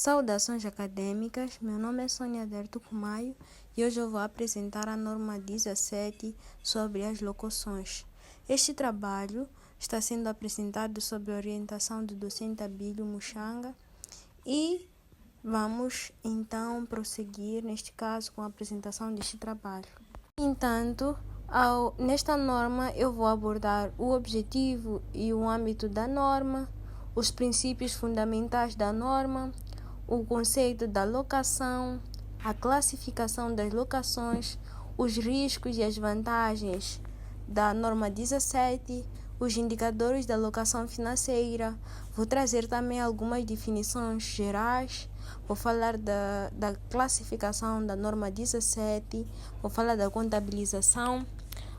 Saudações acadêmicas, meu nome é Sônia Aderto Kumaio e hoje eu vou apresentar a norma 17 sobre as locuções. Este trabalho está sendo apresentado sob a orientação do docente Abílio Muxanga e vamos então prosseguir, neste caso, com a apresentação deste trabalho. Entanto, nesta norma eu vou abordar o objetivo e o âmbito da norma, os princípios fundamentais da norma, o conceito da locação, a classificação das locações, os riscos e as vantagens da norma 17, os indicadores da locação financeira. Vou trazer também algumas definições gerais. Vou falar da classificação da norma 17, vou falar da contabilização,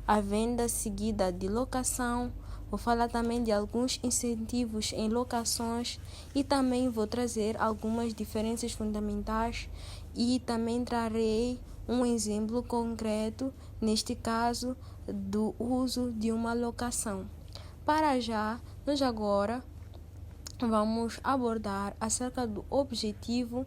a venda seguida de locação, vou falar também de alguns incentivos em locações e também vou trazer algumas diferenças fundamentais e também trarei um exemplo concreto, neste caso, do uso de uma locação. Para já, nós agora vamos abordar acerca do objetivo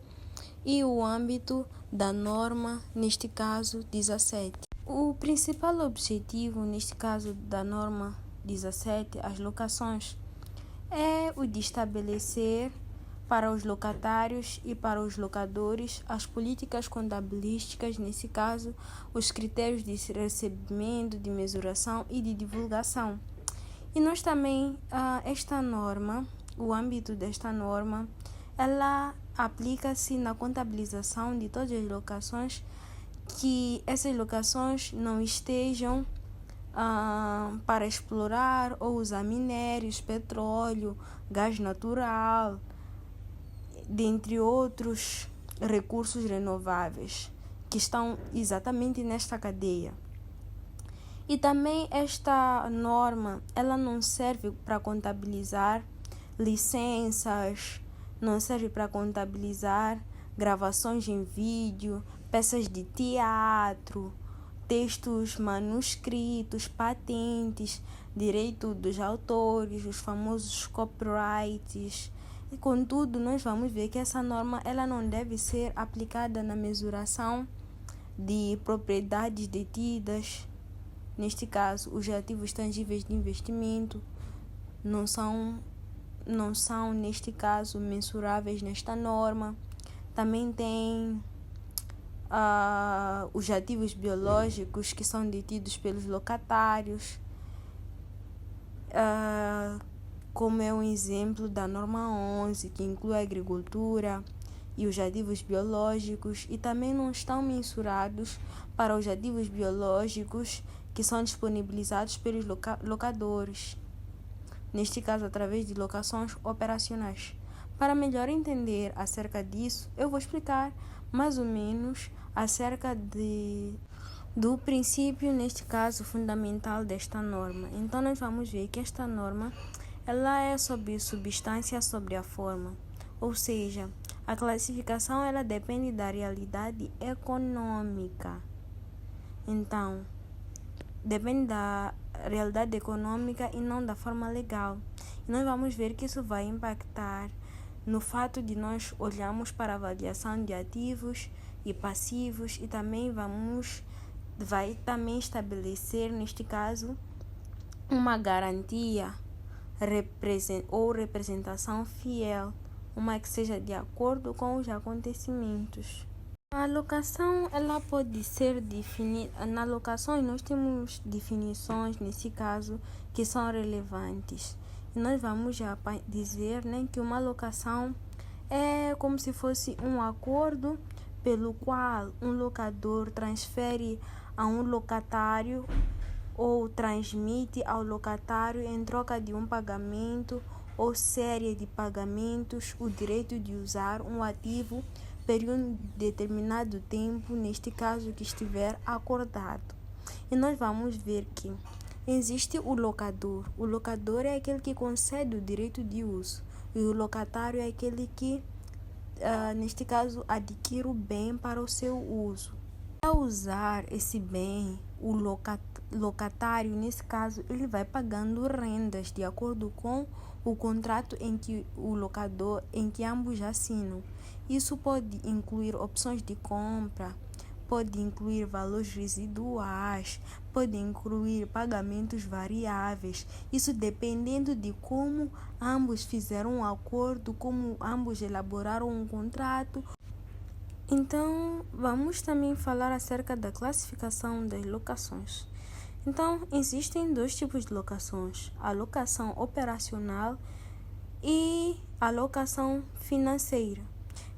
e o âmbito da norma, neste caso 17. O principal objetivo, neste caso da norma 17, as locações, é o de estabelecer para os locatários e para os locadores as políticas contabilísticas, nesse caso, os critérios de recebimento, de mesuração e de divulgação. E nós também, esta norma, o âmbito desta norma, ela aplica-se na contabilização de todas as locações, que essas locações não estejam para explorar ou usar minérios, petróleo, gás natural, dentre outros recursos renováveis que estão exatamente nesta cadeia. E também esta norma, ela não serve para contabilizar licenças, não serve para contabilizar gravações em vídeo, peças de teatro, textos manuscritos, patentes, direito dos autores, os famosos copyrights. E, contudo, nós vamos ver que essa norma ela não deve ser aplicada na mesuração de propriedades detidas. Neste caso, os ativos tangíveis de investimento não são, neste caso, mensuráveis nesta norma. Também tem os ativos biológicos que são detidos pelos locatários, como é um exemplo da norma 11, que inclui a agricultura e os ativos biológicos, e também não estão mensurados para os ativos biológicos que são disponibilizados pelos locadores, neste caso através de locações operacionais. Para melhor entender acerca disso, eu vou explicar mais ou menos acerca do princípio, neste caso, fundamental desta norma. Então, nós vamos ver que esta norma ela é sobre substância, sobre a forma. Ou seja, a classificação ela depende da realidade econômica. Então, depende da realidade econômica e não da forma legal. E nós vamos ver que isso vai impactar no fato de nós olharmos para a avaliação de ativos e passivos, e também vai também estabelecer, neste caso, uma garantia ou representação fiel, uma que seja de acordo com os acontecimentos. A alocação ela pode ser definida. Na alocação nós temos definições, nesse caso, que são relevantes. E nós vamos já dizer, né, que uma alocação é como se fosse um acordo pelo qual um locador transfere a um locatário ou transmite ao locatário, em troca de um pagamento ou série de pagamentos, o direito de usar um ativo por um determinado tempo, neste caso que estiver acordado. E nós vamos ver que existe o locador. O locador é aquele que concede o direito de uso, e o locatário é aquele que, neste caso, adquire o bem para o seu uso. Para usar esse bem o locatário, nesse caso, ele vai pagando rendas de acordo com o contrato em que o locador, em que ambos assinam. Isso pode incluir opções de compra, pode incluir valores residuais, pode incluir pagamentos variáveis. Isso dependendo de como ambos fizeram um acordo, como ambos elaboraram um contrato. Então, vamos também falar acerca da classificação das locações. Então, existem dois tipos de locações: a locação operacional e a locação financeira.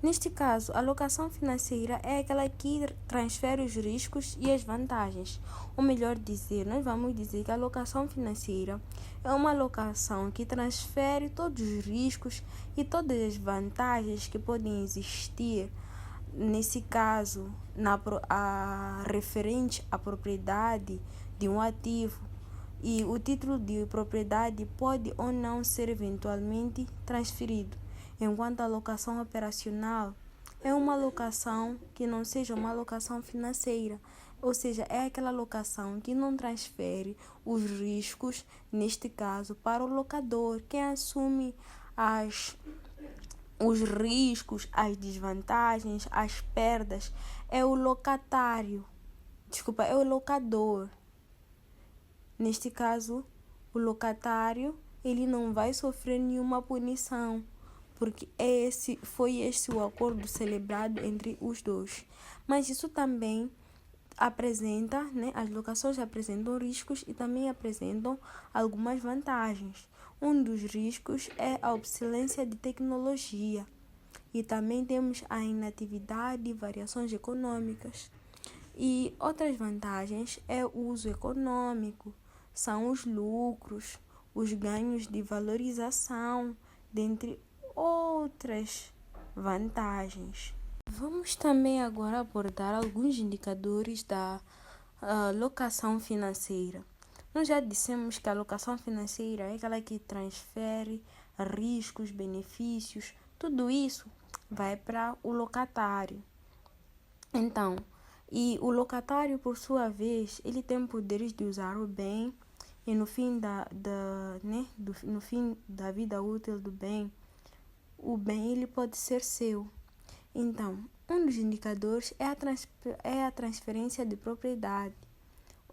Neste caso, a locação financeira é aquela que transfere os riscos e as vantagens. Ou melhor dizer, nós vamos dizer que a locação financeira é uma locação que transfere todos os riscos e todas as vantagens que podem existir. Nesse caso, referente à propriedade de um ativo, e o título de propriedade pode ou não ser eventualmente transferido, enquanto a locação operacional é uma locação que não seja uma locação financeira, ou seja, é aquela locação que não transfere os riscos, neste caso, para o locador. Quem assume os riscos, as desvantagens, as perdas é o locatário. Desculpa, é o locador. Neste caso, o locatário, ele não vai sofrer nenhuma punição, porque foi esse o acordo celebrado entre os dois. Mas isso também apresenta, né, as locações apresentam riscos e também apresentam algumas vantagens. Um dos riscos é a obsolescência de tecnologia. E também temos a inatividade e variações econômicas. E outras vantagens é o uso econômico, são os lucros, os ganhos de valorização, dentre outras vantagens. Vamos também agora abordar alguns indicadores da locação financeira. Nós já dissemos que a locação financeira é aquela que transfere riscos, benefícios, tudo isso vai para o locatário. Então, e o locatário, por sua vez, ele tem poderes de usar o bem e no fim no fim da vida útil do bem, o bem ele pode ser seu. Então, um dos indicadores é a transferência de propriedade,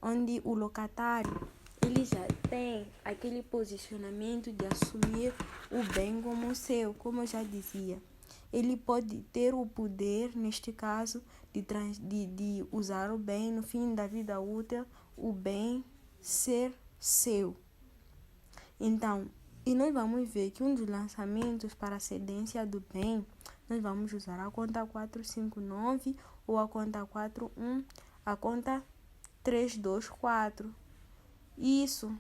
onde o locatário ele já tem aquele posicionamento de assumir o bem como seu, como eu já dizia. Ele pode ter o poder, neste caso, de usar o bem no fim da vida útil, o bem ser seu. Então, e nós vamos ver que um dos lançamentos para a cedência do bem, nós vamos usar a conta 459 ou a conta 41, a conta 324. Isso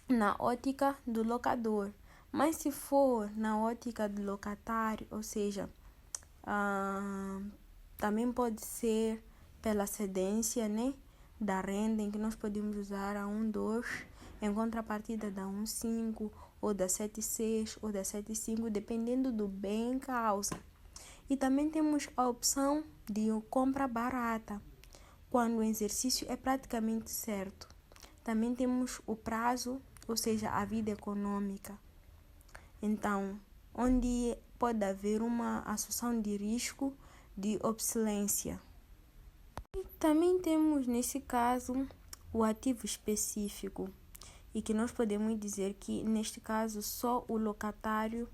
na ótica do locador. Mas se for na ótica do locatário, ou seja, também pode ser pela cedência, né, da renda, em que nós podemos usar a 1,2 em contrapartida da 1,5 ou da 7,6 ou da 7,5, dependendo do bem em causa. E também temos a opção de compra barata, quando o exercício é praticamente certo. Também temos o prazo, ou seja, a vida econômica. Então, onde pode haver uma assunção de risco de obsolescência. E também temos, nesse caso, o ativo específico, e que nós podemos dizer que, neste caso, só o locatário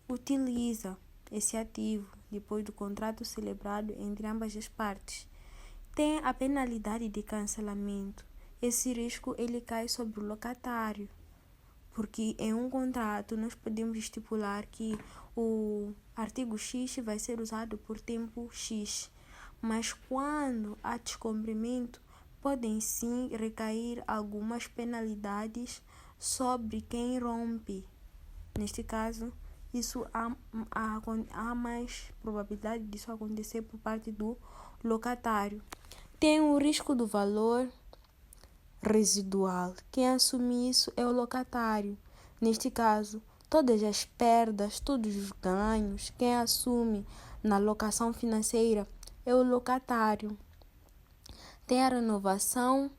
utiliza esse ativo depois do contrato celebrado entre ambas as partes. Tem a penalidade de cancelamento. Esse risco ele cai sobre o locatário, porque em um contrato nós podemos estipular que o artigo X vai ser usado por tempo X, mas quando há descumprimento, podem sim recair algumas penalidades sobre quem rompe. Neste caso, isso há mais probabilidade disso acontecer por parte do locatário. Tem o risco do valor residual. Quem assume isso é o locatário. Neste caso, todas as perdas, todos os ganhos, quem assume na locação financeira é o locatário. Tem a renovação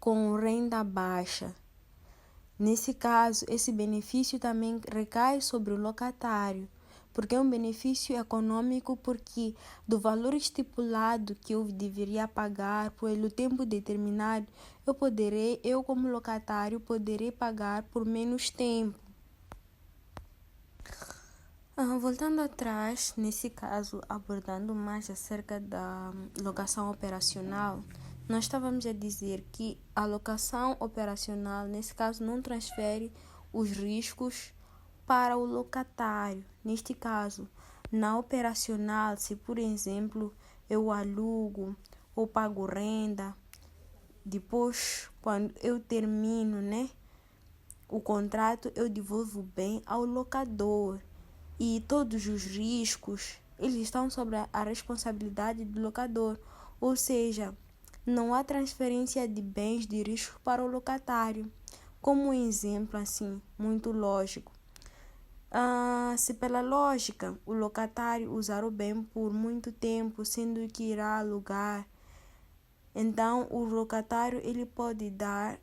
com renda baixa. Nesse caso, esse benefício também recai sobre o locatário, porque é um benefício econômico, porque do valor estipulado que eu deveria pagar pelo tempo determinado, eu como locatário, poderei pagar por menos tempo. Voltando atrás, nesse caso, abordando mais acerca da locação operacional, nós estávamos a dizer que a locação operacional, nesse caso, não transfere os riscos para o locatário. Neste caso, na operacional, se por exemplo eu alugo ou pago renda, depois quando eu termino, o contrato, eu devolvo bem ao locador. E todos os riscos, eles estão sobre a responsabilidade do locador. Ou seja, não há transferência de bens de risco para o locatário. Como um exemplo assim, muito lógico. Se pela lógica o locatário usar o bem por muito tempo, sendo que irá alugar, então o locatário ele pode dar,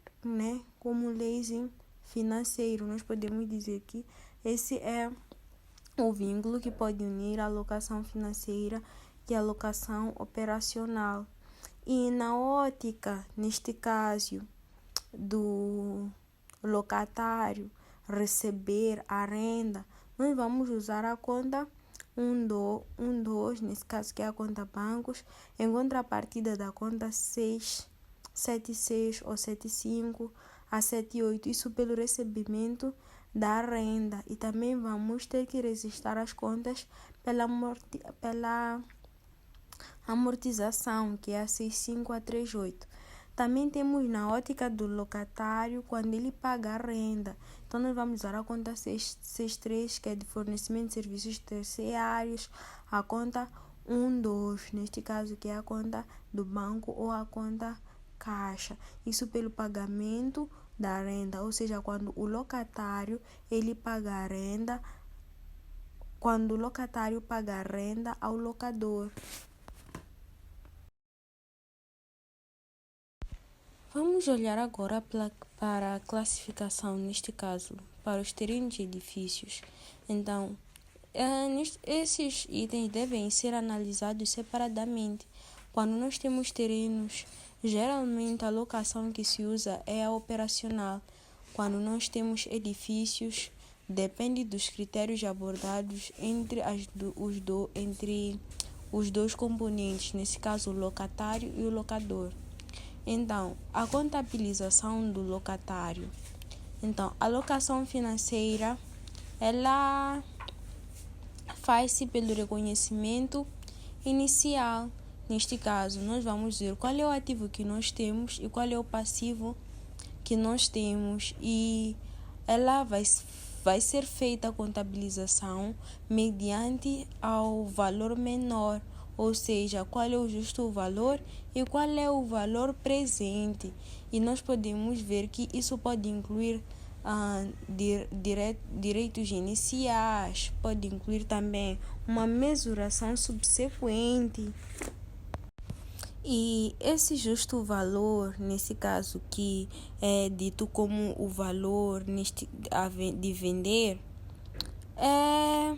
como leasing financeiro. Nós podemos dizer que esse é o vínculo que pode unir a alocação financeira e a alocação operacional. E na ótica, neste caso, do locatário receber a renda, nós vamos usar a conta 12, nesse caso que é a conta bancos, em contrapartida da conta 676 ou 75 a 78, isso pelo recebimento da renda. E também vamos ter que registrar as contas pela amortização, que é a 65 a 38. Também temos na ótica do locatário, quando ele paga a renda. Então, nós vamos usar a conta 663, que é de fornecimento de serviços terciários, a conta 12, neste caso, que é a conta do banco ou a conta caixa. Isso pelo pagamento da renda, ou seja, quando o locatário ele paga a renda, quando o locatário paga a renda ao locador. Vamos olhar agora para a classificação, neste caso, para os terrenos e edifícios. Então, esses itens devem ser analisados separadamente. Quando nós temos terrenos, geralmente a locação que se usa é a operacional. Quando nós temos edifícios, depende dos critérios abordados entre os dois componentes, nesse caso o locatário e o locador. Então, a contabilização do locatário. Então, a locação financeira, ela faz-se pelo reconhecimento inicial. Neste caso, nós vamos ver qual é o ativo que nós temos e qual é o passivo que nós temos. E ela vai ser feita a contabilização mediante ao valor menor, ou seja, qual é o justo valor e qual é o valor presente. E nós podemos ver que isso pode incluir direitos iniciais, pode incluir também uma mesuração subsequente. E esse justo valor, nesse caso que é dito como o valor de vender, é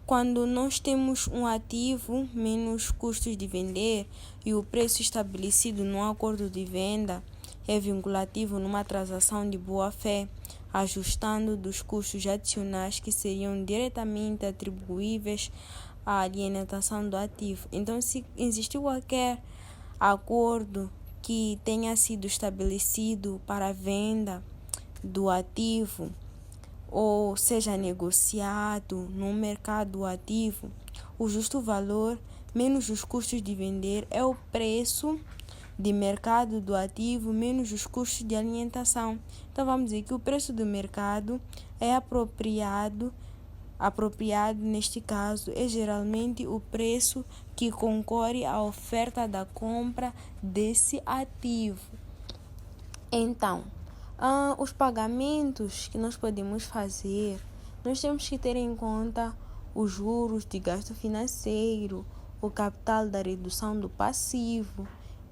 quando nós temos um ativo menos custos de vender e o preço estabelecido no acordo de venda é vinculativo numa transação de boa-fé, ajustando dos custos adicionais que seriam diretamente atribuíveis à alienação do ativo. Então, se existiu qualquer acordo que tenha sido estabelecido para a venda do ativo, ou seja negociado no mercado ativo, o justo valor menos os custos de vender é o preço de mercado do ativo menos os custos de alimentação. Então vamos dizer que o preço do mercado é apropriado neste caso é geralmente o preço que concorre à oferta da compra desse ativo. Então, os pagamentos que nós podemos fazer, nós temos que ter em conta os juros de gasto financeiro, o capital da redução do passivo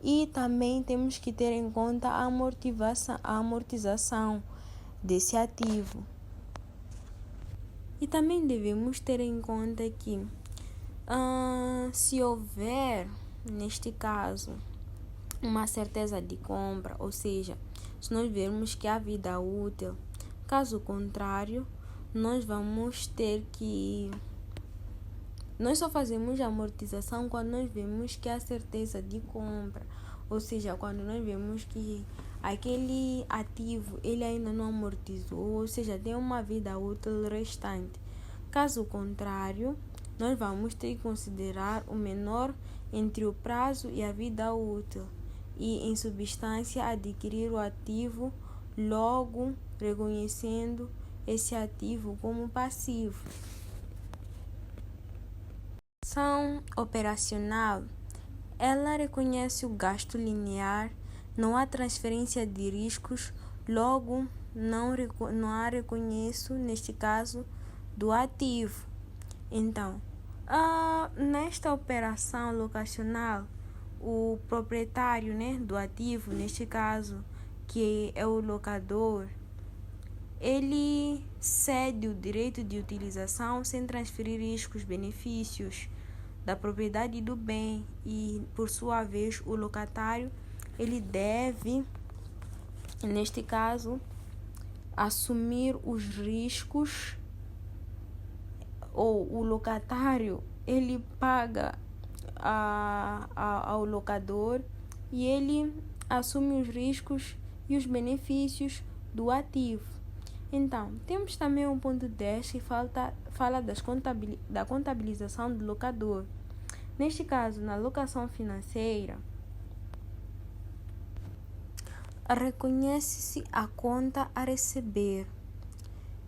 E também temos que ter em conta a amortização desse ativo. E também devemos ter em conta que se houver, neste caso, uma certeza de compra, ou seja, se nós vermos que há vida útil, caso contrário, nós vamos ter que... Nós só fazemos a amortização quando nós vemos que há certeza de compra, ou seja, quando nós vemos que aquele ativo ele ainda não amortizou, ou seja, tem uma vida útil restante. Caso contrário, nós vamos ter que considerar o menor entre o prazo e a vida útil e, em substância, adquirir o ativo, logo reconhecendo esse ativo como passivo. A ação operacional, ela reconhece o gasto linear, não há transferência de riscos, logo não há reconhecimento, neste caso, do ativo. Então, nesta operação locacional, o proprietário, do ativo, neste caso, que é o locador, ele cede o direito de utilização sem transferir riscos, benefícios da propriedade do bem e, por sua vez, o locatário, ele deve, neste caso, assumir os riscos, ou o locatário, ele paga ao locador e ele assume os riscos e os benefícios do ativo. Então, temos também um ponto 10 que fala da contabilização do locador. Neste caso, na locação financeira, reconhece-se a conta a receber,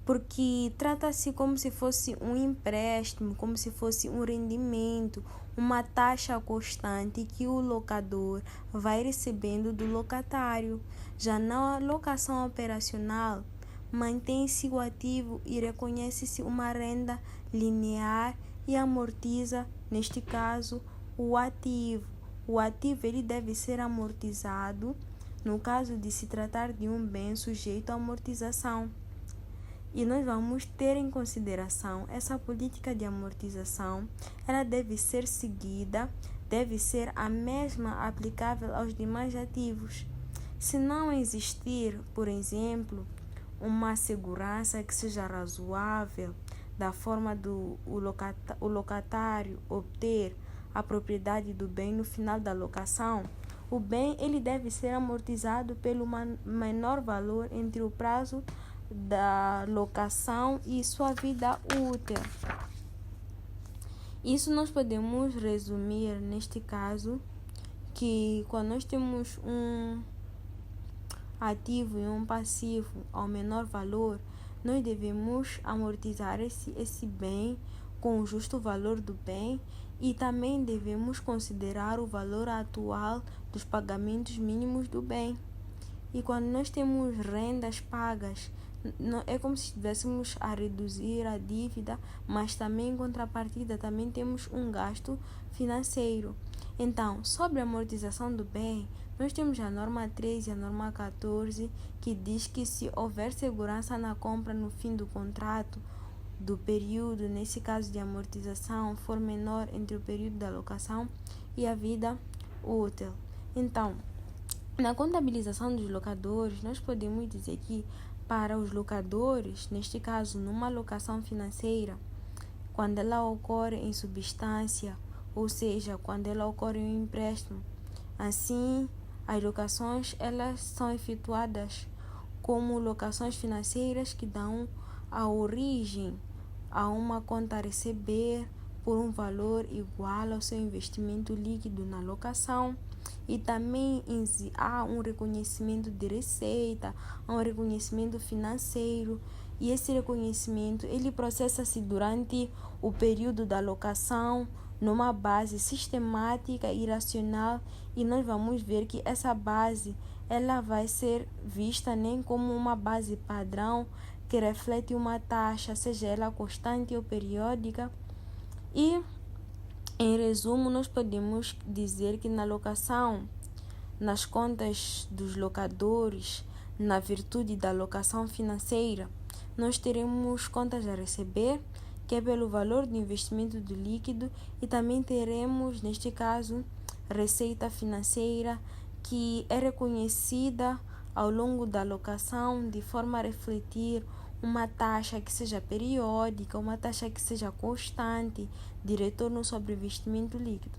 porque trata-se como se fosse um empréstimo, como se fosse um rendimento, uma taxa constante que o locador vai recebendo do locatário. Já na locação operacional, mantém-se o ativo e reconhece-se uma renda linear e amortiza, neste caso, o ativo. O ativo ele deve ser amortizado no caso de se tratar de um bem sujeito à amortização. E nós vamos ter em consideração essa política de amortização, ela deve ser seguida, deve ser a mesma aplicável aos demais ativos. Se não existir, por exemplo, uma segurança que seja razoável, da forma do o locatário obter a propriedade do bem no final da locação, o bem ele deve ser amortizado pelo menor valor entre o prazo da locação e sua vida útil. Isso nós podemos resumir neste caso que quando nós temos um ativo e um passivo ao menor valor, nós devemos amortizar esse bem com o justo valor do bem e também devemos considerar o valor atual dos pagamentos mínimos do bem. E quando nós temos rendas pagas, é como se estivéssemos a reduzir a dívida, mas também em contrapartida também temos um gasto financeiro. Então, sobre a amortização do bem, nós temos a norma 13 e a norma 14, que diz que se houver segurança na compra no fim do contrato, do período, nesse caso de amortização, for menor entre o período da locação e a vida útil. Então, na contabilização dos locadores, nós podemos dizer que para os locadores, neste caso, numa locação financeira, quando ela ocorre em substância, ou seja, quando ela ocorre em um empréstimo, assim, as locações elas são efetuadas como locações financeiras que dão a origem a uma conta a receber por um valor igual ao seu investimento líquido na locação. E também há um reconhecimento de receita, há um reconhecimento financeiro, e esse reconhecimento ele processa-se durante o período da locação numa base sistemática e racional, e nós vamos ver que essa base ela vai ser vista nem como uma base padrão que reflete uma taxa, seja ela constante ou periódica. E em resumo, nós podemos dizer que na locação nas contas dos locadores, na virtude da alocação financeira, nós teremos contas a receber, que é pelo valor do investimento do líquido, e também teremos, neste caso, receita financeira, que é reconhecida ao longo da alocação de forma a refletir uma taxa que seja periódica, uma taxa que seja constante de retorno sobre o investimento líquido.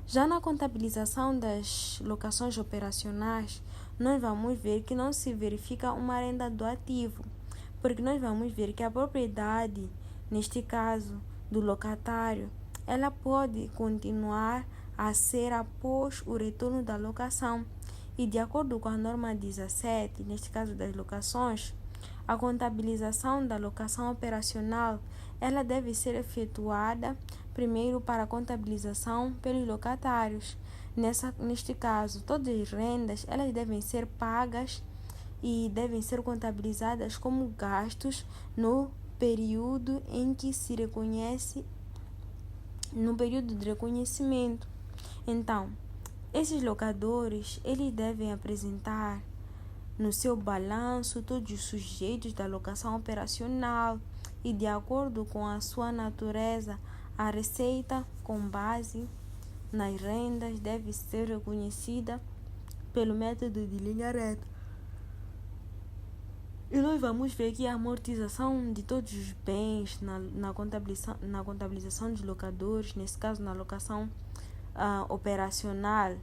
Já na contabilização das locações operacionais, nós vamos ver que não se verifica uma renda do ativo, porque nós vamos ver que a propriedade, neste caso do locatário, ela pode continuar a ser após o retorno da locação. E de acordo com a norma 17, neste caso das locações, a contabilização da locação operacional, ela deve ser efetuada primeiro para a contabilização pelos locatários. Neste caso, todas as rendas, elas devem ser pagas e devem ser contabilizadas como gastos no período em que se reconhece, no período de reconhecimento. Então, esses locadores, eles devem apresentar no seu balanço todos os sujeitos da locação operacional e, de acordo com a sua natureza, a receita com base nas rendas deve ser reconhecida pelo método de linha reta. E nós vamos ver que a amortização de todos os bens na contabilização dos locadores, nesse caso na locação operacional,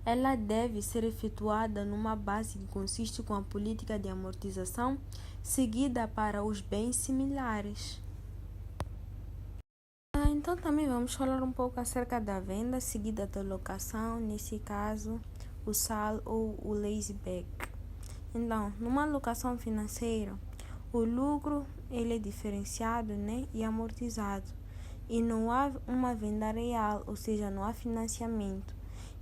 ela deve ser efetuada numa base que consiste com a política de amortização seguida para os bens similares. Então também vamos falar um pouco acerca da venda seguida da locação, nesse caso o SAL ou o leaseback. Então, numa alocação financeira, o lucro ele é diferenciado, e amortizado, e não há uma venda real, ou seja, não há financiamento.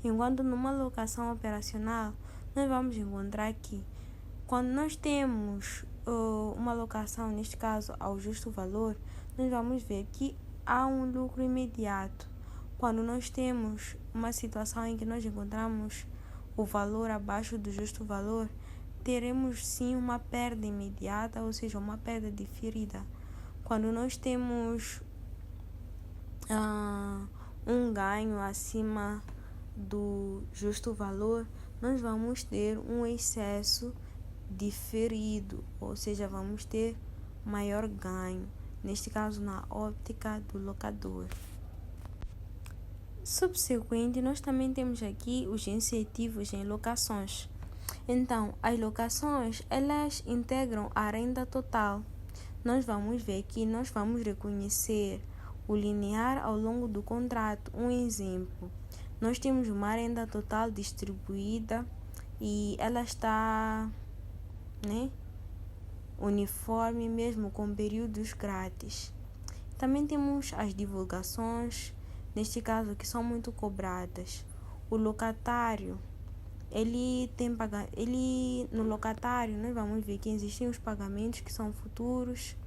Enquanto numa alocação operacional, nós vamos encontrar que quando nós temos uma alocação, neste caso ao justo valor, nós vamos ver que há um lucro imediato. Quando nós temos uma situação em que nós encontramos o valor abaixo do justo valor, teremos sim uma perda imediata, ou seja, uma perda diferida. Quando nós temos um ganho acima do justo valor, nós vamos ter um excesso diferido, ou seja, vamos ter maior ganho, neste caso na óptica do locador. Subsequente, nós também temos aqui os incentivos em locações. Então, as locações, elas integram a renda total. Nós vamos ver que nós vamos reconhecer o linear ao longo do contrato. Um exemplo, nós temos uma renda total distribuída e ela está, uniforme mesmo com períodos grátis. Também temos as divulgações, neste caso que são muito cobradas. O locatário, no locatário nós vamos ver que existem os pagamentos que são futuros,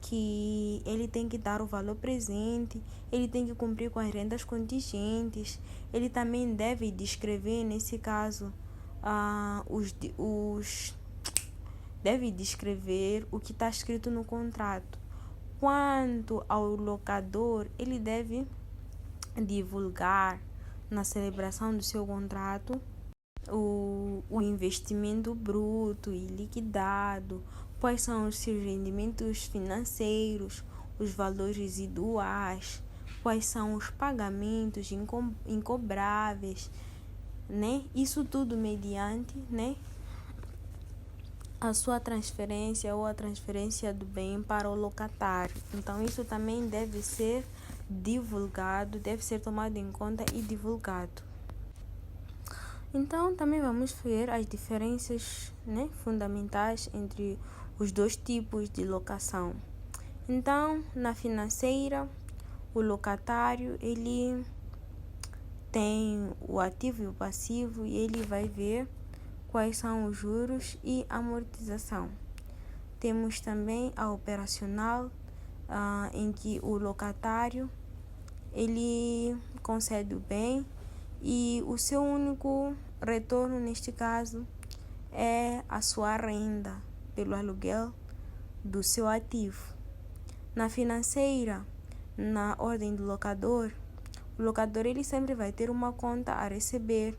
que ele tem que dar o valor presente, ele tem que cumprir com as rendas contingentes, ele também deve descrever, nesse caso, deve descrever o que está escrito no contrato. Quanto ao locador, ele deve divulgar na celebração do seu contrato o investimento bruto e liquidado, quais são os seus rendimentos financeiros, os valores residuais, quais são os pagamentos incobráveis, Isso tudo mediante, a sua transferência ou a transferência do bem para o locatário. Então, isso também deve ser divulgado, deve ser tomado em conta e divulgado. Então, também vamos ver as diferenças, fundamentais entre os dois tipos de locação. Então, na financeira, o locatário, ele tem o ativo e o passivo e ele vai ver quais são os juros e amortização. Temos também a operacional, em que o locatário, ele concede o bem e o seu único retorno neste caso é a sua renda pelo aluguel do seu ativo. Na financeira, na ordem do locador, o locador ele sempre vai ter uma conta a receber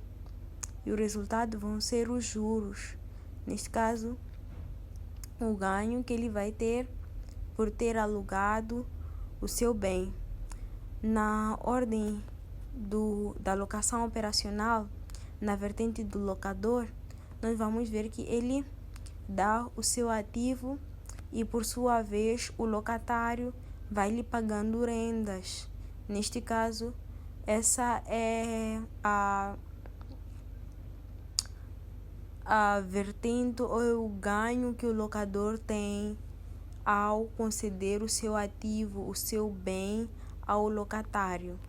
e o resultado vão ser os juros. Neste caso, o ganho que ele vai ter por ter alugado o seu bem. Na ordem da locação operacional, na vertente do locador, nós vamos ver que ele dá o seu ativo e, por sua vez, o locatário vai lhe pagando rendas. Neste caso, essa é a vertente ou o ganho que o locador tem ao conceder o seu ativo, o seu bem ao locatário.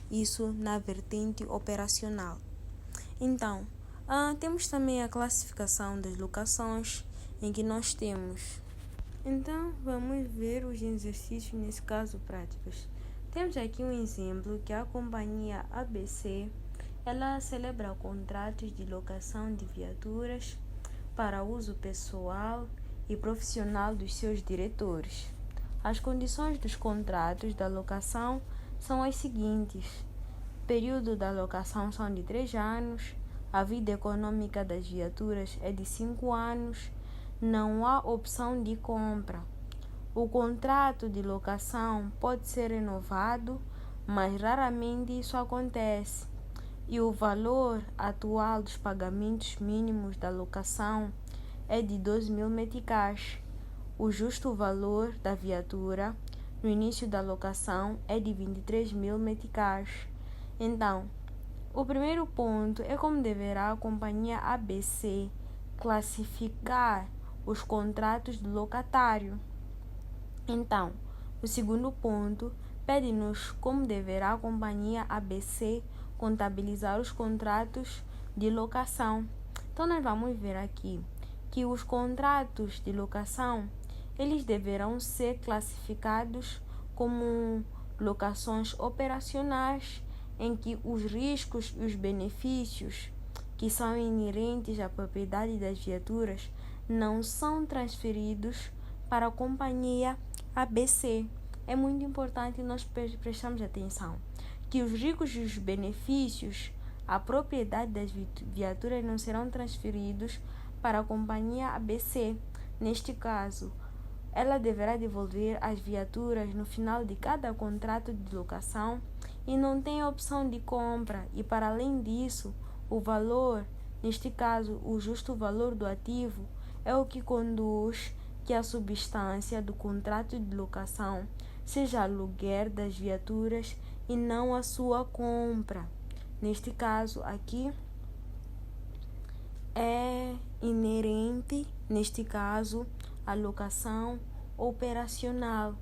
Isso na vertente operacional. Então, temos também a classificação das locações, em que nós temos. Então, vamos ver os exercícios, nesse caso práticos. Temos aqui um exemplo que a companhia ABC, ela celebra contratos de locação de viaturas para uso pessoal e profissional dos seus diretores. As condições dos contratos da locação são as seguintes: período da locação são de 3 anos, a vida econômica das viaturas é de 5 anos, não há opção de compra. O contrato de locação pode ser renovado, mas raramente isso acontece. E o valor atual dos pagamentos mínimos da locação é de 12.000 meticais. O justo valor da viatura no início da locação é de 23.000 meticais. Então, o primeiro ponto é como deverá a companhia ABC classificar os contratos do locatário. Então, o segundo ponto pede-nos como deverá a companhia ABC contabilizar os contratos de locação. Então, nós vamos ver aqui que os contratos de locação, eles deverão ser classificados como locações operacionais, em que os riscos e os benefícios que são inerentes à propriedade das viaturas não são transferidos para a companhia ABC. É muito importante nós prestarmos atenção que os riscos e os benefícios, a propriedade das viaturas não serão transferidos para a companhia ABC. Neste caso, ela deverá devolver as viaturas no final de cada contrato de locação e não tem opção de compra. E para além disso, o valor, neste caso, o justo valor do ativo, é o que conduz que a substância do contrato de locação seja aluguer das viaturas e não a sua compra. Neste caso aqui, é inerente, neste caso, a locação operacional.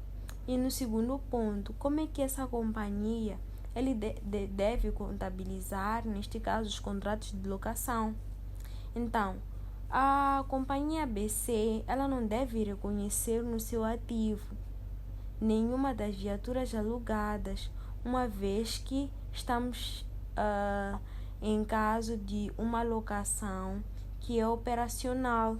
E no segundo ponto, como é que essa companhia ele deve contabilizar, neste caso, os contratos de locação? Então, a companhia ABC, ela não deve reconhecer no seu ativo nenhuma das viaturas alugadas, uma vez que estamos em caso de uma locação que é operacional.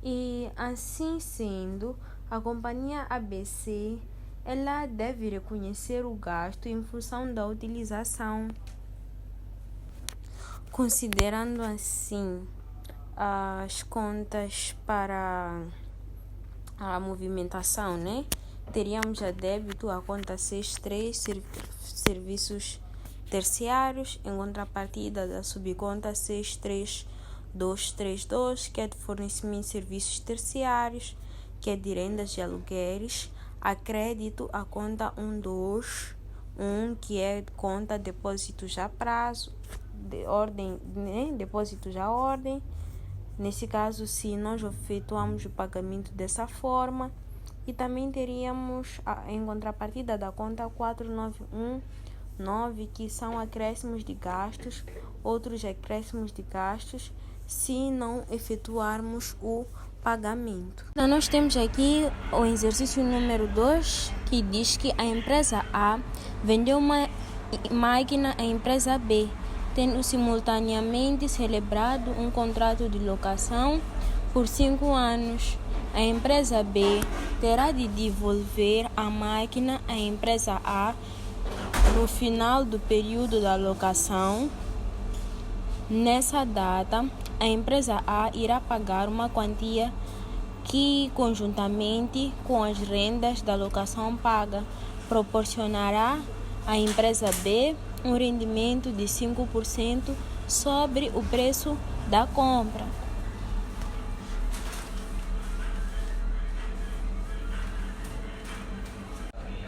E assim sendo, a companhia ABC, ela deve reconhecer o gasto em função da utilização, considerando assim as contas para a movimentação, né? Teríamos a débito a conta 63, serviços terciários, em contrapartida da subconta 63232, que é de fornecimento de serviços terciários, que é de rendas de aluguéis, a crédito a conta 121, que é conta depósitos a prazo, de ordem, né? Depósitos à ordem. Nesse caso, se nós efetuamos o pagamento dessa forma, e também teríamos em contrapartida da conta 4919, que são acréscimos de gastos, outros acréscimos de gastos, se não efetuarmos o pagamento. Então, nós temos aqui o exercício número 2, que diz que a empresa A vendeu uma máquina à empresa B, tendo simultaneamente celebrado um contrato de locação por 5 anos. A empresa B terá de devolver a máquina à empresa A no final do período da locação. Nessa data, a empresa A irá pagar uma quantia que, conjuntamente com as rendas da locação paga, proporcionará à empresa B um rendimento de 5% sobre o preço da compra.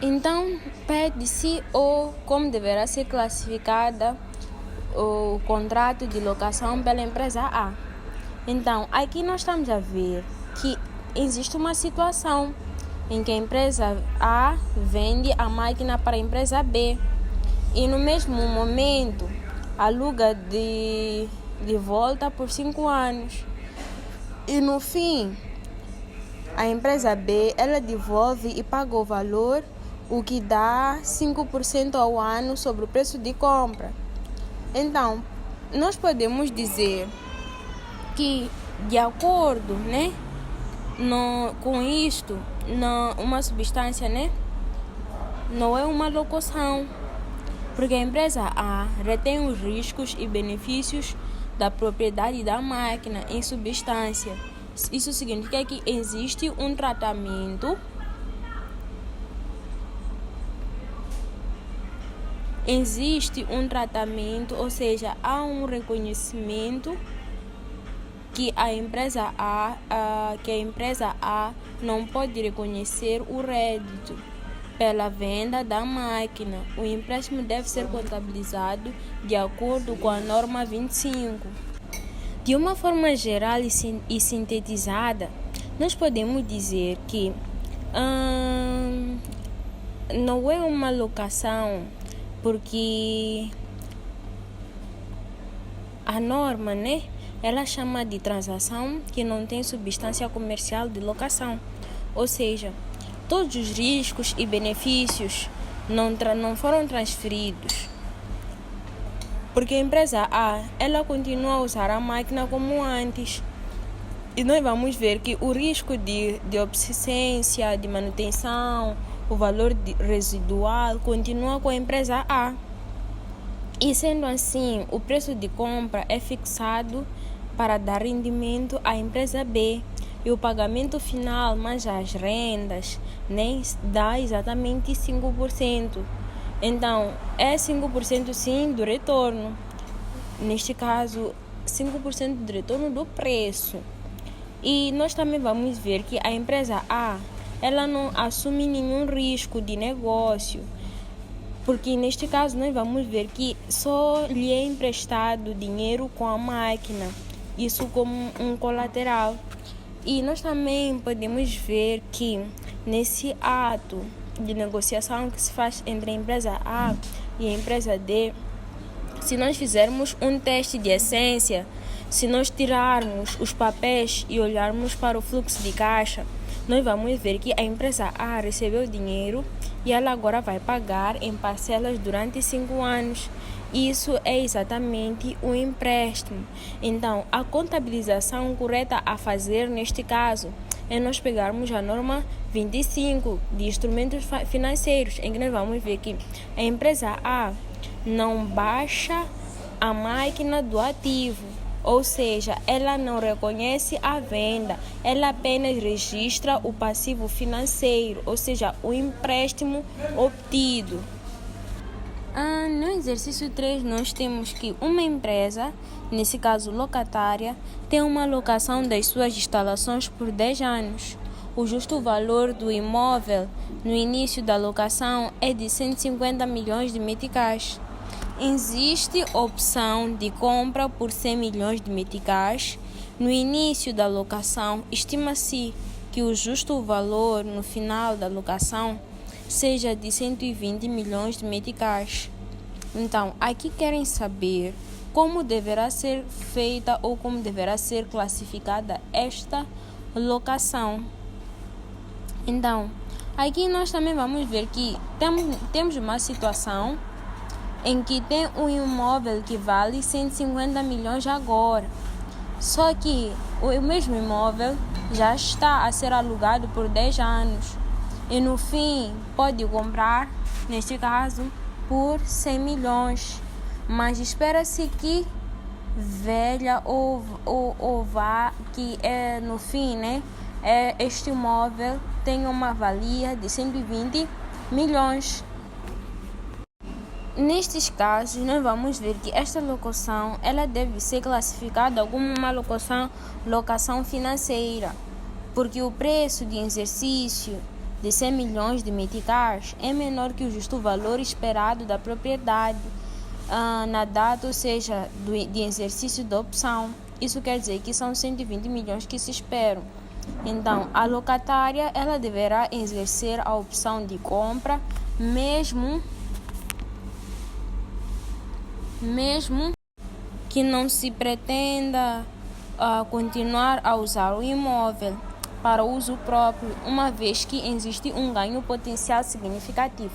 Então, pede-se como deverá ser classificada o contrato de locação pela empresa A. Então, aqui nós estamos a ver que existe uma situação em que a empresa A vende a máquina para a empresa B e no mesmo momento aluga de volta por 5 anos. E no fim, a empresa B ela devolve e paga o valor, o que dá 5% ao ano sobre o preço de compra. Então, nós podemos dizer que, de acordo, com isto, uma substância, não é uma locação, porque a empresa A retém os riscos e benefícios da propriedade da máquina em substância. Isso significa que existe um tratamento ou seja, há um reconhecimento que a empresa A não pode reconhecer o rédito pela venda da máquina. O empréstimo deve ser contabilizado de acordo com a norma 25. De uma forma geral e sintetizada, nós podemos dizer que não é uma locação, porque a norma, ela chama de transação que não tem substância comercial de locação. Ou seja, todos os riscos e benefícios não foram transferidos, porque a empresa A ela continua a usar a máquina como antes. E nós vamos ver que o risco de obsolescência, de manutenção, o valor residual continua com a empresa A. E sendo assim, o preço de compra é fixado para dar rendimento à empresa B. E o pagamento final, mais as rendas, dá exatamente 5%. Então, é 5% sim do retorno. Neste caso, 5% do retorno do preço. E nós também vamos ver que a empresa A ela não assume nenhum risco de negócio, porque neste caso nós vamos ver que só lhe é emprestado dinheiro com a máquina, isso como um colateral. E nós também podemos ver que nesse ato de negociação que se faz entre a empresa A e a empresa D, se nós fizermos um teste de essência, se nós tirarmos os papéis e olharmos para o fluxo de caixa, nós vamos ver que a empresa A recebeu dinheiro e ela agora vai pagar em parcelas durante 5 anos. Isso é exatamente um empréstimo. Então, a contabilização correta a fazer neste caso é nós pegarmos a norma 25 de instrumentos financeiros, em que nós vamos ver que a empresa A não baixa a máquina do ativo. Ou seja, ela não reconhece a venda, ela apenas registra o passivo financeiro, ou seja, o empréstimo obtido. No exercício 3, nós temos que uma empresa, nesse caso locatária, tem uma locação das suas instalações por 10 anos. O justo valor do imóvel no início da locação é de 150 milhões de meticais. Existe opção de compra por 100 milhões de meticais. No início da locação, estima-se que o justo valor no final da locação seja de 120 milhões de meticais. Então, aqui querem saber como deverá ser feita ou como deverá ser classificada esta locação. Então, aqui nós também vamos ver que temos uma situação em que tem um imóvel que vale 150 milhões agora. Só que o mesmo imóvel já está a ser alugado por 10 anos e no fim pode comprar, neste caso, por 100 milhões. Mas espera-se que velha ou vá, que é no fim, né? Este imóvel tem uma valia de 120 milhões. Nestes casos, nós vamos ver que esta locação ela deve ser classificada como uma locação financeira, porque o preço de exercício de 100 milhões de meticais é menor que o justo valor esperado da propriedade na data, ou seja, de exercício da opção. Isso quer dizer que são 120 milhões que se esperam. Então, a locatária ela deverá exercer a opção de compra, mesmo que não se pretenda continuar a usar o imóvel para uso próprio, uma vez que existe um ganho potencial significativo.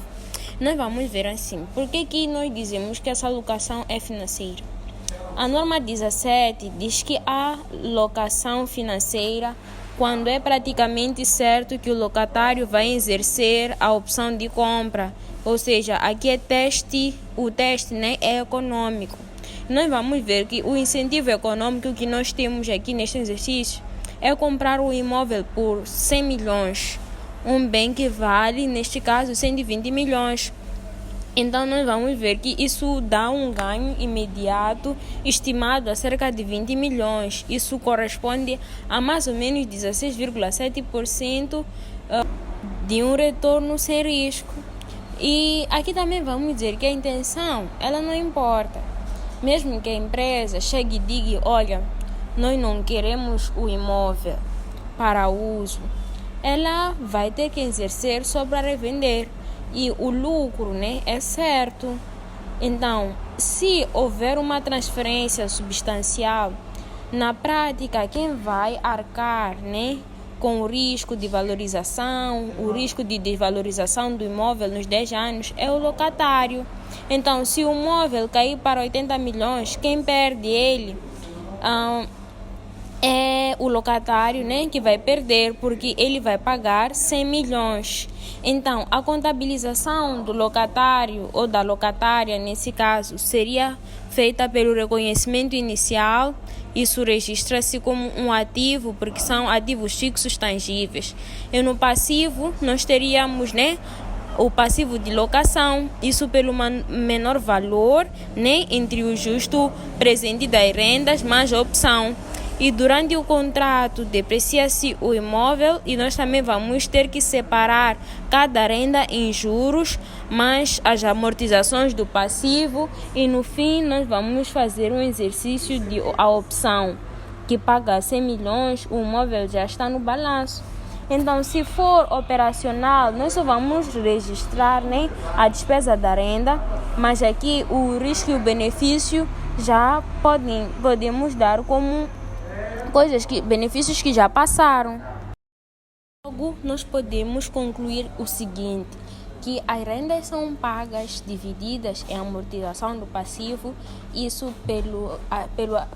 Nós vamos ver assim, por que nós dizemos que essa locação é financeira? A norma 17 diz que a locação financeira quando é praticamente certo que o locatário vai exercer a opção de compra, ou seja, aqui o teste, né, é econômico. Nós vamos ver que o incentivo econômico que nós temos aqui neste exercício é comprar o imóvel por 100 milhões, um bem que vale, neste caso, 120 milhões. Então, nós vamos ver que isso dá um ganho imediato estimado a cerca de 20 milhões. Isso corresponde a mais ou menos 16,7% de um retorno sem risco. E aqui também vamos dizer que a intenção, ela não importa. Mesmo que a empresa chegue e diga, olha, nós não queremos o imóvel para uso, ela vai ter que exercer só para revender. E o lucro, né, é certo. Então, se houver uma transferência substancial, na prática, quem vai arcar, né, com o risco de valorização, o risco de desvalorização do imóvel nos 10 anos é o locatário. Então, se o imóvel cair para 80 milhões, quem perde ele é o locatário, né, que vai perder, porque ele vai pagar 100 milhões. Então, a contabilização do locatário ou da locatária, nesse caso, seria feita pelo reconhecimento inicial. Isso registra-se como um ativo, porque são ativos fixos tangíveis. E no passivo, nós teríamos, né, o passivo de locação, isso pelo menor valor, né, entre o justo presente das rendas mais a opção. E durante o contrato deprecia-se o imóvel e nós também vamos ter que separar cada renda em juros, mais as amortizações do passivo e no fim nós vamos fazer um exercício de a opção que paga 100 milhões, o imóvel já está no balanço. Então, se for operacional, nós só vamos registrar, né, a despesa da renda, mas aqui o risco e o benefício já podemos dar como benefícios que já passaram. Logo, nós podemos concluir o seguinte, que as rendas são pagas, divididas em amortização do passivo, isso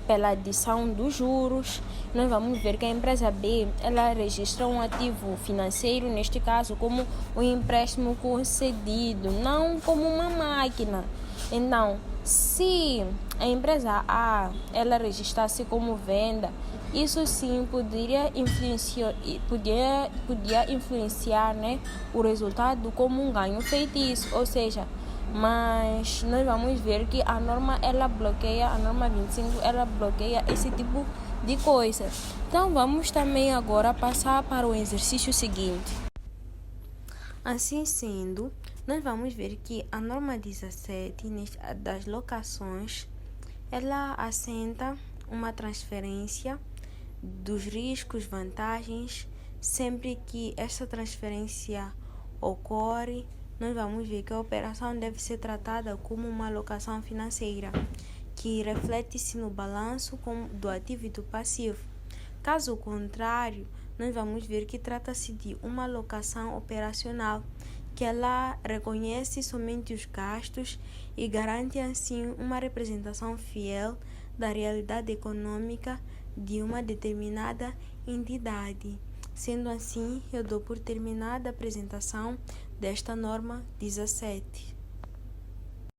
pela adição dos juros. Nós vamos ver que a empresa B, ela registra um ativo financeiro, neste caso, como um empréstimo concedido, não como uma máquina. Então, se a empresa A, ela registrasse como venda, isso sim podia influenciar, né, o resultado como um ganho feitiço, ou seja, mas nós vamos ver que a norma 25 ela bloqueia esse tipo de coisa. Então vamos também agora passar para o exercício seguinte. Assim sendo, nós vamos ver que a norma 17 das locações, ela assenta uma transferência dos riscos, vantagens. Sempre que essa transferência ocorre, nós vamos ver que a operação deve ser tratada como uma alocação financeira, que reflete-se no balanço do ativo e do passivo. Caso contrário, nós vamos ver que trata-se de uma alocação operacional, que ela reconhece somente os gastos e garante assim uma representação fiel da realidade econômica de uma determinada entidade. Sendo assim, eu dou por terminada a apresentação desta norma 17.